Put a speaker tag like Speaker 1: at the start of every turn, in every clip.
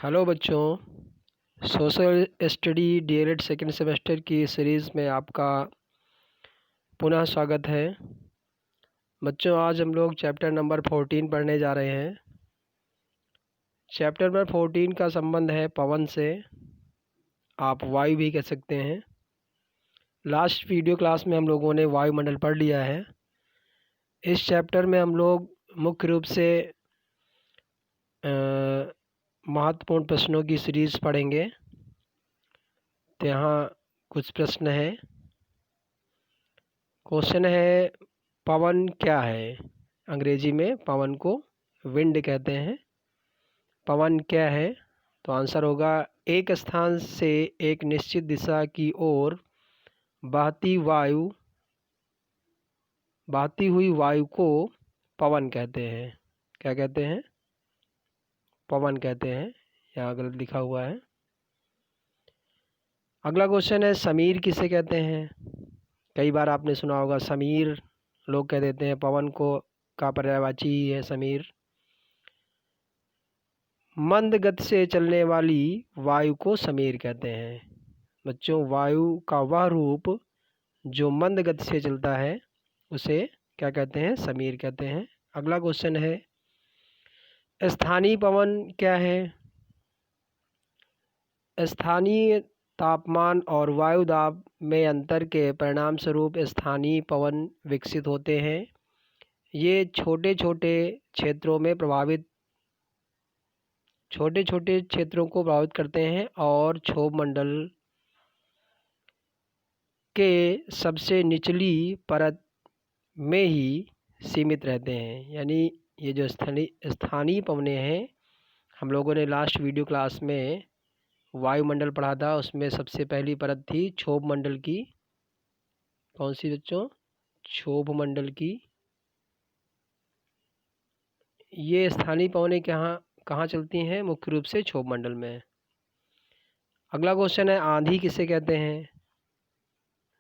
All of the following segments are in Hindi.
Speaker 1: हेलो बच्चों, social study DElEd second semester की सीरीज़ में आपका पुनः स्वागत है। बच्चों, आज हम लोग चैप्टर नंबर 14 पढ़ने जा रहे हैं। चैप्टर नंबर 14 का संबंध है पवन से, आप वायु भी कह सकते हैं। लास्ट वीडियो क्लास में हम लोगों ने वायुमंडल पढ़ लिया है। इस चैप्टर में हम लोग मुख्य रूप से महत्वपूर्ण प्रश्नों की सीरीज़ पढ़ेंगे। तो यहाँ कुछ प्रश्न हैं। क्वेश्चन है, पवन क्या है? अंग्रेजी में पवन को विंड कहते हैं। पवन क्या है? तो आंसर होगा, एक स्थान से एक निश्चित दिशा की ओर बहती हुई वायु को पवन कहते हैं। क्या कहते हैं? पवन कहते हैं। यहाँ गलत लिखा हुआ है। अगला क्वेश्चन है, समीर किसे कहते हैं? कई बार आपने सुना होगा समीर, लोग कह देते हैं पवन को का पर्यायवाची ही है समीर। मंद गति से चलने वाली वायु को समीर कहते हैं। बच्चों, वायु का वह रूप जो मंद गति से चलता है उसे क्या कहते हैं? समीर कहते हैं। अगला क्वेश्चन है, स्थानीय पवन क्या है? स्थानीय तापमान और वायु दाब में अंतर के परिणाम स्वरूप स्थानीय पवन विकसित होते हैं। ये छोटे छोटे क्षेत्रों को प्रभावित करते हैं और क्षोभ मंडल के सबसे निचली परत में ही सीमित रहते हैं। यानी ये जो स्थानीय पवनें हैं, हम लोगों ने लास्ट वीडियो क्लास में वायुमंडल पढ़ा था। उसमें सबसे पहली परत थी क्षोभ मंडल की। कौन सी बच्चों? क्षोभ मंडल की। ये स्थानीय पवनें कहाँ चलती हैं? मुख्य रूप से क्षोभ मंडल में। अगला क्वेश्चन है, आंधी किसे कहते हैं?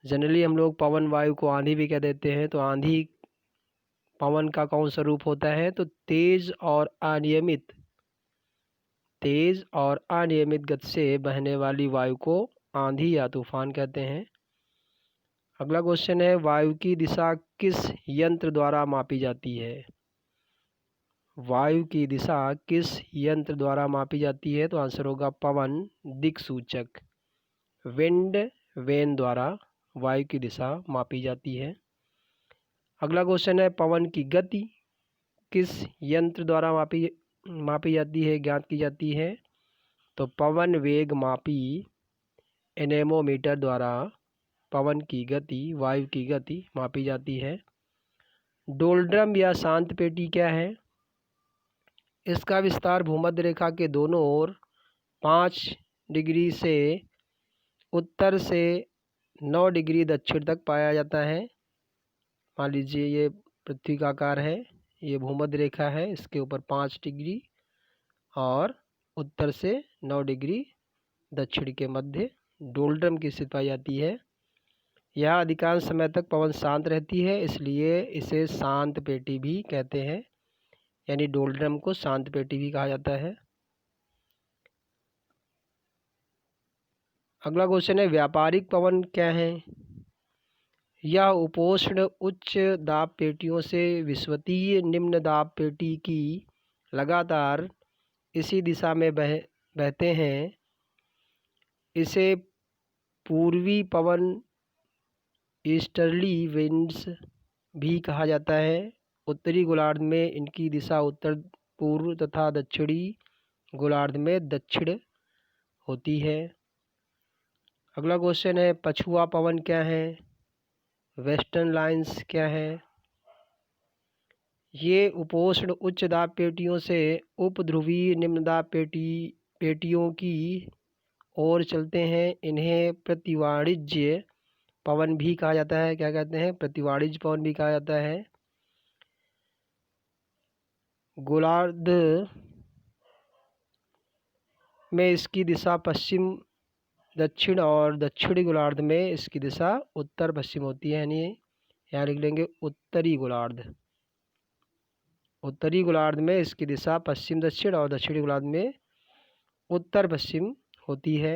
Speaker 1: जनरली हम लोग पवन वायु को आंधी भी कह देते हैं। तो आंधी पवन का कौन सा रूप होता है? तो तेज और अनियमित गति से बहने वाली वायु को आंधी या तूफान कहते हैं। अगला क्वेश्चन है, वायु की दिशा किस यंत्र द्वारा मापी जाती है? वायु की दिशा किस यंत्र द्वारा मापी जाती है? तो आंसर होगा पवन दिक्सूचक, विंड वेन द्वारा वायु की दिशा मापी जाती है। अगला क्वेश्चन है, पवन की गति किस यंत्र द्वारा मापी जाती है, ज्ञात की जाती है? तो पवन वेग मापी एनेमोमीटर द्वारा पवन की गति, वायु की गति मापी जाती है। डोलड्रम या शांत पेटी क्या है? इसका विस्तार भूमध्य रेखा के दोनों ओर 5 डिग्री से उत्तर से 9 डिग्री दक्षिण तक पाया जाता है। मान लीजिए ये पृथ्वी का आकार है, ये भूमध्य रेखा है, इसके ऊपर 5 डिग्री और उत्तर से 9 डिग्री दक्षिण के मध्य डोलड्रम की स्थिति पाई जाती है। यह अधिकांश समय तक पवन शांत रहती है, इसलिए इसे शांत पेटी भी कहते हैं। यानी डोलड्रम को शांत पेटी भी कहा जाता है। अगला क्वेश्चन है, व्यापारिक पवन क्या है? यह उपोष्ण उच्च दाब पेटियों से विषुवतीय निम्न दाब पेटी की लगातार इसी दिशा में बहते हैं। इसे पूर्वी पवन, ईस्टर्ली विंड्स भी कहा जाता है। उत्तरी गोलार्ध में इनकी दिशा उत्तर पूर्व तथा दक्षिणी गोलार्ध में दक्षिण होती है। अगला क्वेश्चन है, पछुआ पवन क्या है? वेस्टर्न लाइंस क्या है? ये उपोष्ण उच्च दाब पेटियों से उपध्रुवीय निम्न दाब पेटियों की ओर चलते हैं। इन्हें प्रतिवाणिज्य पवन भी कहा जाता है। क्या कहते हैं? प्रतिवाणिज्य पवन भी कहा जाता है। गोलार्ध में इसकी दिशा पश्चिम दक्षिण और दक्षिणी गोलार्ध में इसकी दिशा उत्तर पश्चिम होती है। यानी यहाँ लिख लेंगे उत्तरी गोलार्ध। उत्तरी गोलार्ध में इसकी दिशा पश्चिम दक्षिण और दक्षिणी गोलार्ध में उत्तर पश्चिम होती है।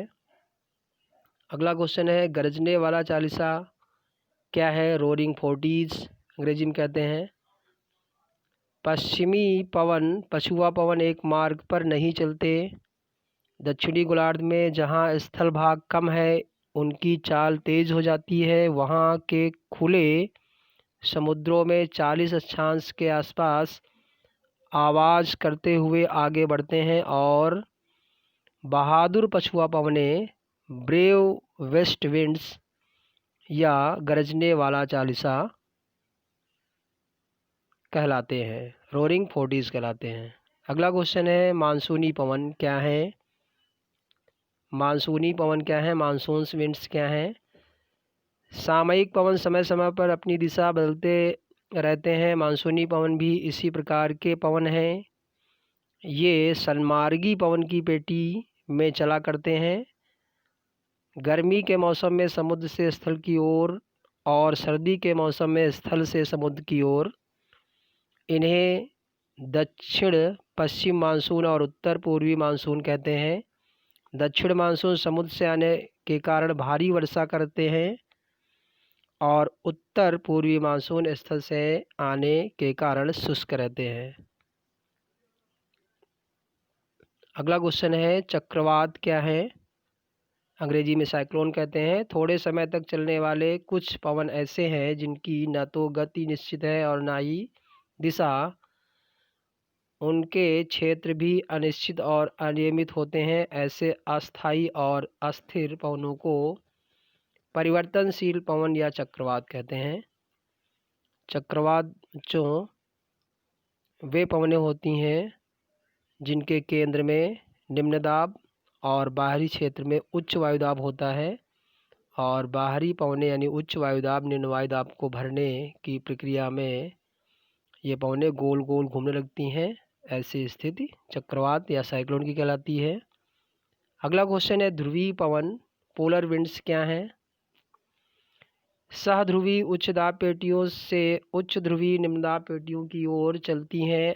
Speaker 1: अगला क्वेश्चन है, गरजने वाला चालीसा क्या है? रोरिंग फोर्टीज अंग्रेजी में कहते हैं। पश्चिमी पवन, पछुआ पवन एक मार्ग पर नहीं चलते। दक्षिणी गोलार्ध में जहाँ स्थल भाग कम है उनकी चाल तेज हो जाती है। वहाँ के खुले समुद्रों में 40 अक्षांश के आसपास आवाज़ करते हुए आगे बढ़ते हैं और बहादुर पछुआ पवने, ब्रेव वेस्ट विंड्स या गरजने वाला चालीसा कहलाते हैं, रोरिंग फोर्टीज कहलाते हैं। अगला क्वेश्चन है, मानसूनी पवन क्या है? मानसूनी पवन क्या है? मानसून विंड्स क्या हैं? सामयिक पवन समय समय पर अपनी दिशा बदलते रहते हैं। मानसूनी पवन भी इसी प्रकार के पवन हैं। ये सन्मार्गी पवन की पेटी में चला करते हैं। गर्मी के मौसम में समुद्र से स्थल की ओर और सर्दी के मौसम में स्थल से समुद्र की ओर। इन्हें दक्षिण पश्चिम मानसून और उत्तर पूर्वी मानसून कहते हैं। दक्षिण मानसून समुद्र से आने के कारण भारी वर्षा करते हैं और उत्तर पूर्वी मानसून स्थल से आने के कारण शुष्क रहते हैं। अगला क्वेश्चन है, चक्रवात क्या है? अंग्रेजी में साइक्लोन कहते हैं। थोड़े समय तक चलने वाले कुछ पवन ऐसे हैं जिनकी न तो गति निश्चित है और न ही दिशा। उनके क्षेत्र भी अनिश्चित और अनियमित होते हैं। ऐसे अस्थायी और अस्थिर पवनों को परिवर्तनशील पवन या चक्रवात कहते हैं। चक्रवात जो वे पवनें होती हैं जिनके केंद्र में निम्न दाब और बाहरी क्षेत्र में उच्च वायुदाब होता है और बाहरी पवनें यानी उच्च वायुदाब निम्न वायुदाब को भरने की प्रक्रिया में ये पवनें गोल गोल घूमने लगती हैं। ऐसी स्थिति चक्रवात या साइक्लोन की कहलाती है। अगला क्वेश्चन है, ध्रुवीय पवन पोलर विंड्स क्या हैं? सहध्रुवी उच्च दाब पेटियों से उच्च ध्रुवीय निम्न दाब पेटियों की ओर चलती हैं।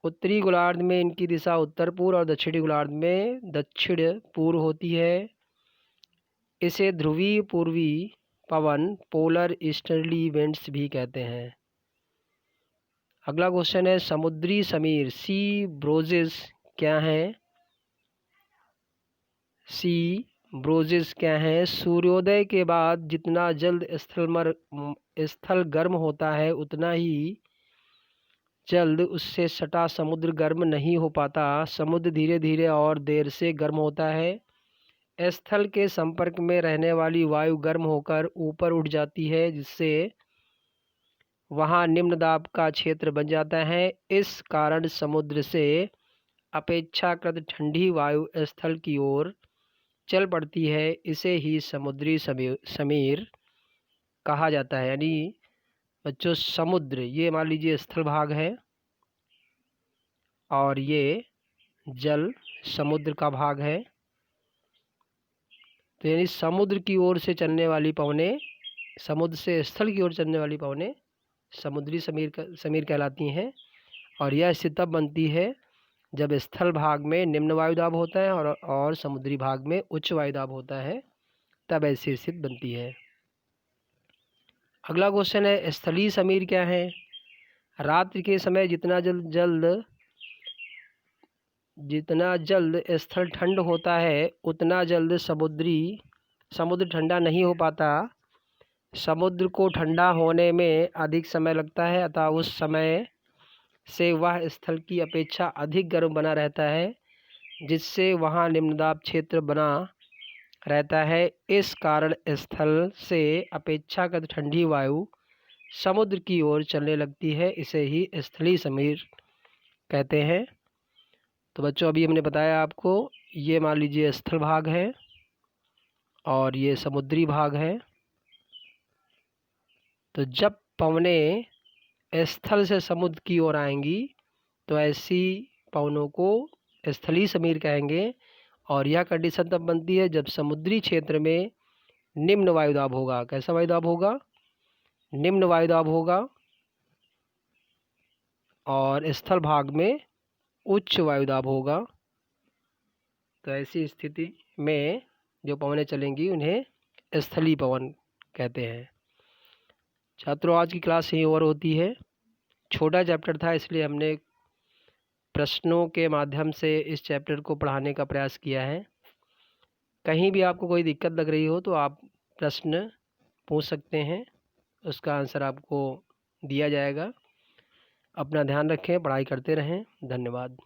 Speaker 1: उत्तरी गोलार्ध में इनकी दिशा उत्तर पूर्व और दक्षिणी गोलार्ध में दक्षिण पूर्व होती है। इसे ध्रुवीय पूर्वी पवन पोलर ईस्टर्ली विंड्स भी कहते हैं। अगला क्वेश्चन है, समुद्री समीर सी ब्रोजेस क्या हैं? सी ब्रोजेस क्या हैं? सूर्योदय के बाद जितना जल्द स्थल गर्म होता है उतना ही जल्द उससे सटा समुद्र गर्म नहीं हो पाता। समुद्र धीरे धीरे और देर से गर्म होता है। स्थल के संपर्क में रहने वाली वायु गर्म होकर ऊपर उठ जाती है जिससे वहाँ निम्न दाब का क्षेत्र बन जाता है। इस कारण समुद्र से अपेक्षाकृत ठंडी वायु स्थल की ओर चल पड़ती है। इसे ही समुद्री समीर कहा जाता है। यानी बच्चों, समुद्र ये मान लीजिए स्थल भाग है और ये जल समुद्र का भाग है। तो यानी समुद्र की ओर से चलने वाली पवनें, समुद्र से स्थल की ओर चलने वाली पवनें समुद्री समीर कहलाती हैं। और यह स्थिति तब बनती है जब स्थल भाग में निम्न वायुदाब होता है और समुद्री भाग में उच्च वायुदाब होता है, तब ऐसी स्थिति बनती है। अगला क्वेश्चन है, स्थलीय समीर क्या है? रात्रि के समय जितना जल्द स्थल ठंड होता है उतना जल्द समुद्र ठंडा नहीं हो पाता। समुद्र को ठंडा होने में अधिक समय लगता है, अतः उस समय से वह स्थल की अपेक्षा अधिक गर्म बना रहता है जिससे वहाँ निम्नदाब क्षेत्र बना रहता है। इस कारण स्थल से अपेक्षाकृत ठंडी वायु समुद्र की ओर चलने लगती है। इसे ही स्थलीय समीर कहते हैं। तो बच्चों, अभी हमने बताया आपको, ये मान लीजिए स्थल भाग है और ये समुद्री भाग है। तो जब पवनें स्थल से समुद्र की ओर आएंगी तो ऐसी पवनों को स्थलीय समीर कहेंगे। और यह कंडीशन तब बनती है जब समुद्री क्षेत्र में निम्न वायुदाब होगा। कैसा वायुदाब होगा? निम्न वायुदाब होगा और स्थल भाग में उच्च वायुदाब होगा। तो ऐसी स्थिति में जो पवनें चलेंगी उन्हें स्थलीय पवन कहते हैं। छात्रों, आज की क्लास यहीं ओवर होती है। छोटा चैप्टर था, इसलिए हमने प्रश्नों के माध्यम से इस चैप्टर को पढ़ाने का प्रयास किया है। कहीं भी आपको कोई दिक्कत लग रही हो तो आप प्रश्न पूछ सकते हैं, उसका आंसर आपको दिया जाएगा। अपना ध्यान रखें, पढ़ाई करते रहें। धन्यवाद।